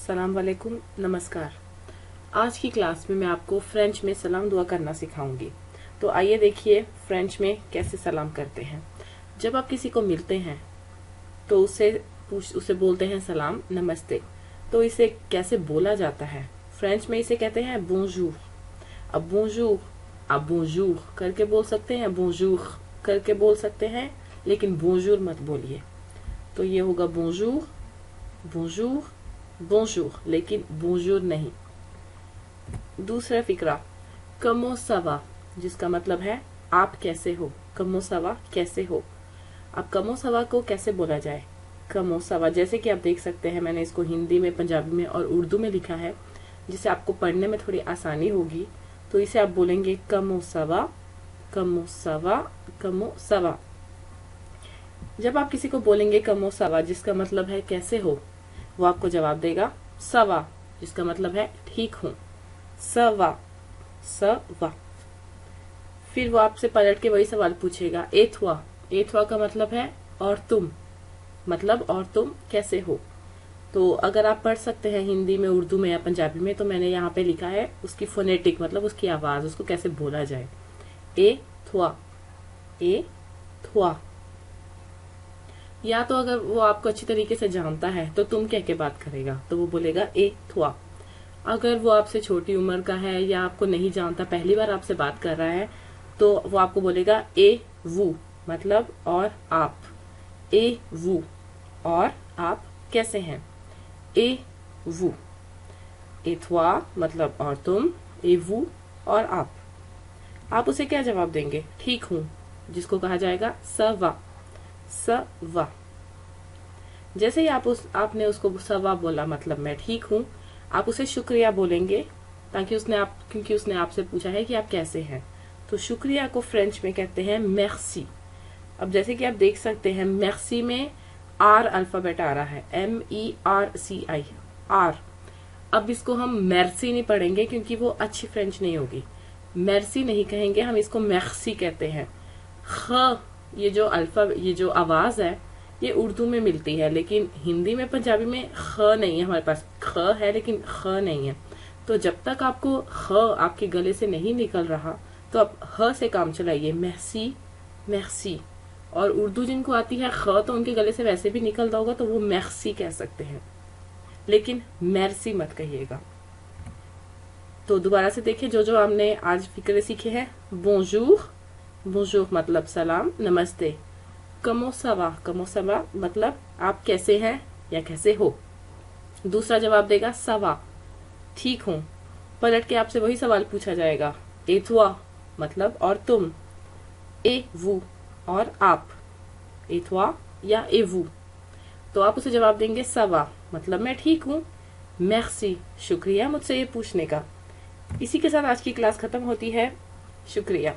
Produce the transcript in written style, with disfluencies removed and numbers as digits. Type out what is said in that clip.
सलाम वालेकुम, नमस्कार। आज की क्लास में मैं आपको फ्रेंच में सलाम दुआ करना सिखाऊंगी। तो आइए देखिए फ्रेंच में कैसे सलाम करते हैं। जब आप किसी को मिलते हैं तो उसे बोलते हैं सलाम, नमस्ते। तो इसे कैसे बोला जाता है? फ्रेंच में इसे कहते हैं बोंजूर। अब बोंजूर आप बोंजूर करके बोल सकते हैं, बोंजूर करके बोल सकते हैं, लेकिन बोंजूर मत बोलिए। तो ये होगा बोंजूर, बोंजूर, बोंजूर, लेकिन बोंजूर नहीं। दूसरा फिक्रा, कमो सवा, जिसका मतलब है आप कैसे हो। कमो सवा, कैसे हो। अब कमो सवा को कैसे बोला जाए? कमो सवा, जैसे कि आप देख सकते हैं मैंने इसको हिंदी में, पंजाबी में और उर्दू में लिखा है, जिसे आपको पढ़ने में थोड़ी आसानी होगी। तो इसे आप बोलेंगे कमो सवा, कमो सवा, कमो सवा। जब आप किसी को बोलेंगे कमो सवा, जिसका मतलब है कैसे हो, वो आपको जवाब देगा सवा, जिसका मतलब है ठीक हूं। सवा, सवा। फिर वो आपसे पलट के वही सवाल पूछेगा, एथवा। एथवा का मतलब है और तुम, मतलब और तुम कैसे हो। तो अगर आप पढ़ सकते हैं हिंदी में, उर्दू में या पंजाबी में, तो मैंने यहाँ पे लिखा है उसकी फोनेटिक, मतलब उसकी आवाज, उसको कैसे बोला जाए। ए थवा, ए थवा। या तो अगर वो आपको अच्छी तरीके से जानता है तो तुम कह के बात करेगा, तो वो बोलेगा ए थवा। अगर वो आपसे छोटी उम्र का है या आपको नहीं जानता, पहली बार आपसे बात कर रहा है, तो वो आपको बोलेगा ए वू, मतलब और आप। ए वू, और आप कैसे हैं। ए वू, एथवा मतलब और तुम, ए वू और आप उसे क्या जवाब देंगे? ठीक हूं, जिसको कहा जाएगा सवा, सवा। जैसे ही आपने उसको सवा बोला, मतलब मैं ठीक हूं, आप उसे शुक्रिया बोलेंगे, क्योंकि उसने आपसे पूछा है कि आप कैसे हैं। तो शुक्रिया को फ्रेंच में कहते हैं मेर्सी। अब जैसे कि आप देख सकते हैं, मेर्सी में आर अल्फाबेट आ रहा है, MERCI, आर। अब इसको हम मेर्सी नहीं पढ़ेंगे क्योंकि वो अच्छी फ्रेंच नहीं होगी। मेर्सी नहीं कहेंगे, हम इसको मेर्सी कहते हैं। ख, ये जो आवाज है, ये उर्दू में मिलती है, लेकिन हिंदी में, पंजाबी में ख नहीं है हमारे पास। ख है लेकिन ख नहीं है। तो जब तक आपको ख आपके गले से नहीं निकल रहा, तो आप ह से काम चलाइए, मेर्सी, मेर्सी। और उर्दू जिनको आती है ख, तो उनके गले से वैसे भी निकलता होगा, तो वो मेर्सी कह सकते हैं, लेकिन मेर्सी मत कहिएगा। तो दोबारा से देखिए जो हमने आज फिक्रे सीखे हैं। बोंजूर, बोंजूर मतलब सलाम, नमस्ते। कमो सवा, कमो सवा मतलब आप कैसे हैं या कैसे हो। दूसरा जवाब देगा सवा, ठीक हूं। पलट के आपसे वही सवाल पूछा जाएगा, एथवा मतलब और तुम, ए वू और आप, एथवा या ए वू। तो आप उसे जवाब देंगे सवा, मतलब मैं ठीक हूं, मेर्सी, शुक्रिया मुझसे ये पूछने का। इसी के साथ आज की क्लास खत्म होती है। शुक्रिया।